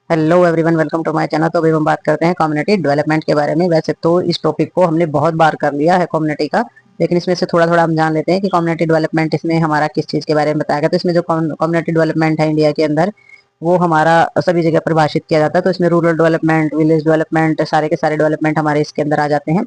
Hello everyone, welcome to my channel. तो अभी हम बात करते हैं कम्युनिटी डेवलपमेंट के बारे में। वैसे तो इस टॉपिक को हमने बहुत बार कर लिया है कम्युनिटी का, लेकिन इसमें से थोड़ा थोड़ा हम जान लेते हैं कि कम्युनिटी डेवलपमेंट इसमें हमारा किस चीज़ के बारे में बताया गया। तो इसमें जो कम्युनिटी डेवलपमेंट है इंडिया के अंदर, वो हमारा सभी जगह परिभाषित किया जाता है। तो इसमें रूरल डेवलपमेंट, विलेज डेवलपमेंट, सारे के सारे डेवलपमेंट हमारे इसके अंदर आ जाते हैं।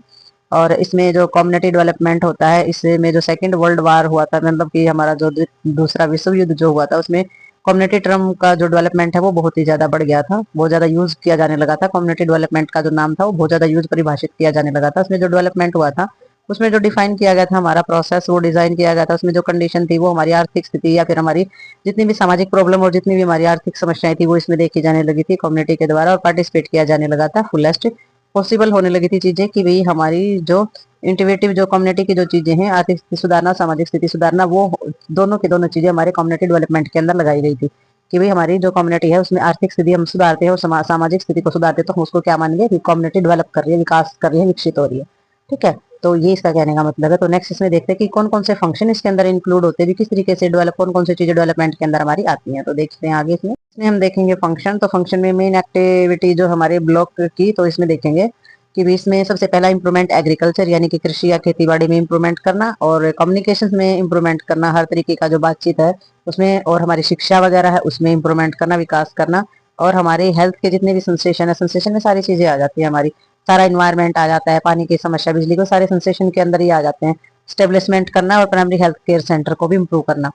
और इसमें जो कम्युनिटी डेवलपमेंट होता है, इसमें जो सेकेंड वर्ल्ड वार हुआ था, मतलब कि हमारा जो दूसरा विश्व युद्ध जो हुआ था, उसमें कम्युनिटी टर्म का जो डेवलपमेंट है वो बहुत ही ज्यादा बढ़ गया था, बहुत ज्यादा यूज किया जाने लगा था। कम्युनिटी डेवलपमेंट का जो नाम था वो बहुत ज्यादा यूज परिभाषित किया जाने लगा था। उसमें जो डेवलपमेंट हुआ था, उसमें जो डिफाइन किया गया था हमारा प्रोसेस, वो डिजाइन किया गया था। उसमें जो कंडीशन थी वो हमारी आर्थिक स्थिति या फिर हमारी जितनी भी सामाजिक प्रॉब्लम और जितनी भी हमारी आर्थिक समस्याएं थी वो इसमें देखी जाने लगी थी कम्युनिटी के द्वारा, और पार्टिसिपेट किया जाने लगा था। फुलेस्ट पॉसिबल होने लगी थी चीजें कि भाई हमारी जो इंटीग्रेटिव जो कम्युनिटी की जो चीजें हैं, आर्थिक स्थिति सुधारना, सामाजिक स्थिति सुधारना, वो दोनों की दोनों चीजें हमारे कम्युनिटी डेवलपमेंट के अंदर लगाई गई थी। कि भाई हमारी जो कम्युनिटी है उसमें आर्थिक स्थिति हम सुधारते हैं और सामाजिक स्थिति को सुधारते हैं, तो हम उसको क्या मानेंगे कि कम्युनिटी डेवलप कर रही है, विकास कर रही है, विकसित हो रही है। ठीक है, तो ये इसका कहने का मतलब है। तो नेक्स्ट इसमें देखते हैं कि कौन कौन से फंक्शन इसके अंदर इंक्लूड होते हैं, किस तरीके से डेवलप, कौन कौन सी चीजें डेवलपमेंट के अंदर हमारी आती हैं। तो देखते हैं आगे इसमें हम देखेंगे फंक्शन। तो फंक्शन में मेन एक्टिविटी जो हमारे ब्लॉक की, तो इसमें देखेंगे कि भी इसमें सबसे पहला इंप्रूवमेंट एग्रीकल्चर यानी कि कृषि या खेती बाड़ी में इंप्रूवमेंट करना, और कम्युनिकेशन में इंप्रूवमेंट करना, हर तरीके का जो बातचीत है उसमें, और हमारी शिक्षा वगैरह है उसमें इंप्रूवमेंट करना, विकास करना। और हमारे हेल्थ के जितने भी सेंसेशन है, सेंसेशन में सारी चीजें आ जाती है हमारी, सारा इन्वायरमेंट आ जाता है, पानी की समस्या, बिजली को, सारे सेंसेशन के अंदर ही आ जाते हैं। स्टेब्लिशमेंट करना और प्राइमरी हेल्थ केयर सेंटर को भी इम्प्रूव करना।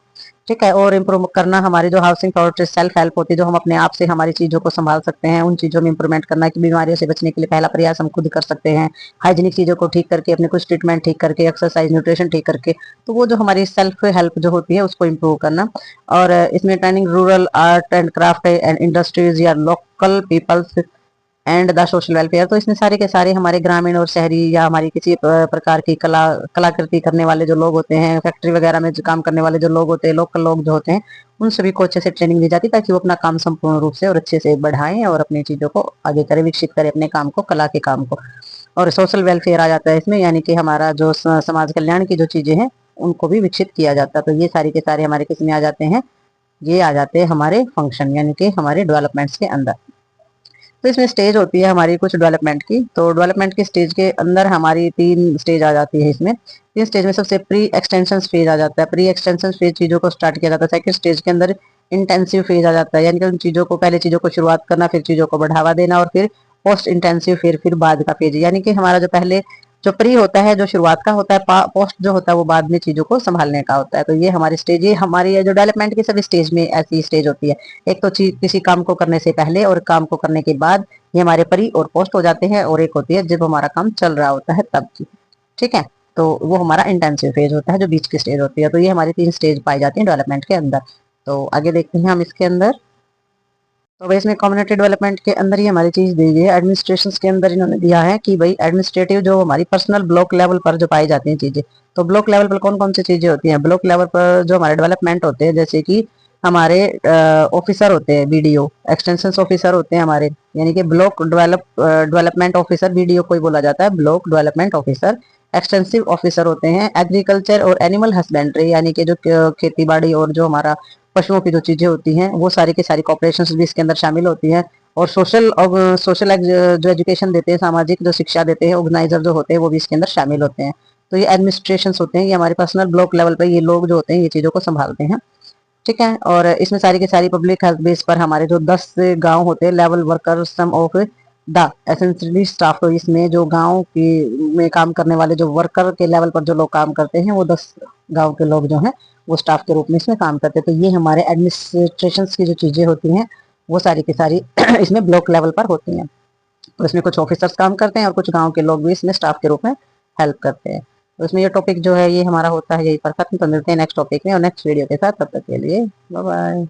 ठीक है, और इम्प्रूव करना हमारी जो हाउसिंग प्रोडक्ट सेल्फ हेल्प होती है, जो हम अपने आप से हमारी चीजों को संभाल सकते हैं, उन चीजों में इंप्रूवमेंट करना कि बीमारियों से बचने के लिए पहला प्रयास हम खुद कर सकते हैं। हाइजीनिक चीजों को ठीक करके, अपने कुछ ट्रीटमेंट ठीक करके, एक्सरसाइज न्यूट्रिशन ठीक करके, तो वो जो हमारी सेल्फ हेल्प जो होती है उसको इम्प्रूव करना। और इसमें training rural art and craft and industries या local peoples and the social welfare. तो इसमें सारे के सारे हमारे ग्रामीण और शहरी या हमारी किसी प्रकार की कलाकृति करने वाले जो लोग होते हैं, फैक्ट्री वगैरह में जो काम करने वाले जो लोग होते हैं, लोकल लोग जो होते हैं, उन सभी को अच्छे से ट्रेनिंग दी जाती है ताकि वो अपना काम संपूर्ण रूप से और अच्छे से बढ़ाएं और अपनी चीजों को आगे करें, विकसित करें अपने काम को, कला के काम को। और सोशल वेलफेयर आ जाता है इसमें, यानी कि हमारा जो समाज कल्याण की जो चीजें हैं उनको भी विकसित किया जाता है। तो ये सारी के सारे हमारे किस में आ जाते हैं, ये आ जाते हैं हमारे फंक्शन यानी कि हमारे डेवलपमेंट्स के अंदर। तो इसमें स्टेज होती है हमारी कुछ डेवलपमेंट की। तो डेवलपमेंट की स्टेज के अंदर हमारी 3 स्टेज आ जाती है इसमें। 3 स्टेज में सबसे प्री एक्सटेंशन फेज आ जाता है। प्री एक्सटेंशन फेज चीजों को स्टार्ट किया जाता है। सेकंड स्टेज के अंदर इंटेंसिव फेज आ जाता है, यानी कि उन चीजों को, पहले चीजों को शुरुआत करना, फिर चीजों को बढ़ावा देना, और फिर पोस्ट इंटेंसिव, फिर बाद का फेज, यानी कि हमारा जो पहले जो प्री होता है, जो शुरुआत का होता है, पोस्ट जो होता है वो बाद में चीजों को संभालने का होता है। तो ये हमारी स्टेज, ये हमारी जो डेवलपमेंट की सभी स्टेज में ऐसी स्टेज होती है। एक तो किसी काम को करने से पहले और काम को करने के बाद, ये हमारे प्री और पोस्ट हो जाते हैं। और एक होती है जब हमारा काम चल रहा होता है तब की। ठीक है, तो वो हमारा इंटेंसिव फेज होता है, जो बीच की स्टेज होती है। तो ये हमारी 3 स्टेज पाई जाती है डेवलपमेंट के अंदर। तो आगे देखते हैं हम इसके अंदर। तो भाई इसमें कम्युनिटी डेवलपमेंट के अंदर ही हमारी चीज दी गई है। एडमिनिस्ट्रेशन के अंदर इन्होंने दिया है कि भाई एडमिनिस्ट्रेटिव जो हमारी पर्सनल ब्लॉक लेवल पर जो पाई जाती हैं चीजें। तो ब्लॉक लेवल पर कौन कौन सी चीजें होती हैं? ब्लॉक लेवल पर जो हमारे डेवलपमेंट होते हैं, जैसे कि हमारे ऑफिसर होते हैं, बीडीओ, एक्सटेंशन ऑफिसर होते हैं हमारे, यानी कि ब्लॉक डेवलपमेंट ऑफिसर, बीडीओ को ही बोला जाता है, block development officer. Extensive officer होते हैं एग्रीकल्चर और एनिमल हस्बेंड्री, यानी कि जो खेती बाड़ी और जो हमारा पशुओं की जो चीजें होती हैं, वो सारी की सारी कॉपरेशन भी इसके अंदर शामिल होती हैं। और सोशल जो एजुकेशन देते हैं, सामाजिक जो शिक्षा देते हैं, ऑर्गेनाइजर जो होते हैं, वो भी इसके अंदर शामिल होते हैं। तो ये एडमिनिस्ट्रेशन होते हैं, ये हमारे पर्सनल ब्लॉक लेवल पे ये लोग जो होते हैं ये चीजों को संभालते हैं। ठीक है, और इसमें सारी की सारी पब्लिक हेल्थ बेस पर हमारे जो 10 गांव होते हैं, level worker some of the essentially staff. तो इसमें जो गांव की में काम करने वाले जो वर्कर के लेवल पर जो लोग काम करते हैं, वो 10 गांव के लोग जो हैं वो स्टाफ के रूप में इसमें काम करते हैं। तो ये हमारे एडमिनिस्ट्रेशन की जो चीजें होती हैं वो सारी की सारी इसमें ब्लॉक लेवल पर होती हैं। तो इसमें कुछ ऑफिसर्स काम करते हैं और कुछ गांव के लोग भी इसमें स्टाफ के रूप में हेल्प करते हैं। तो इसमें ये टॉपिक जो है ये हमारा होता है यही पर खत्म। तो मिलते हैं नेक्स्ट टॉपिक में और नेक्स्ट वीडियो के साथ, तब तक के लिए बाय बाय।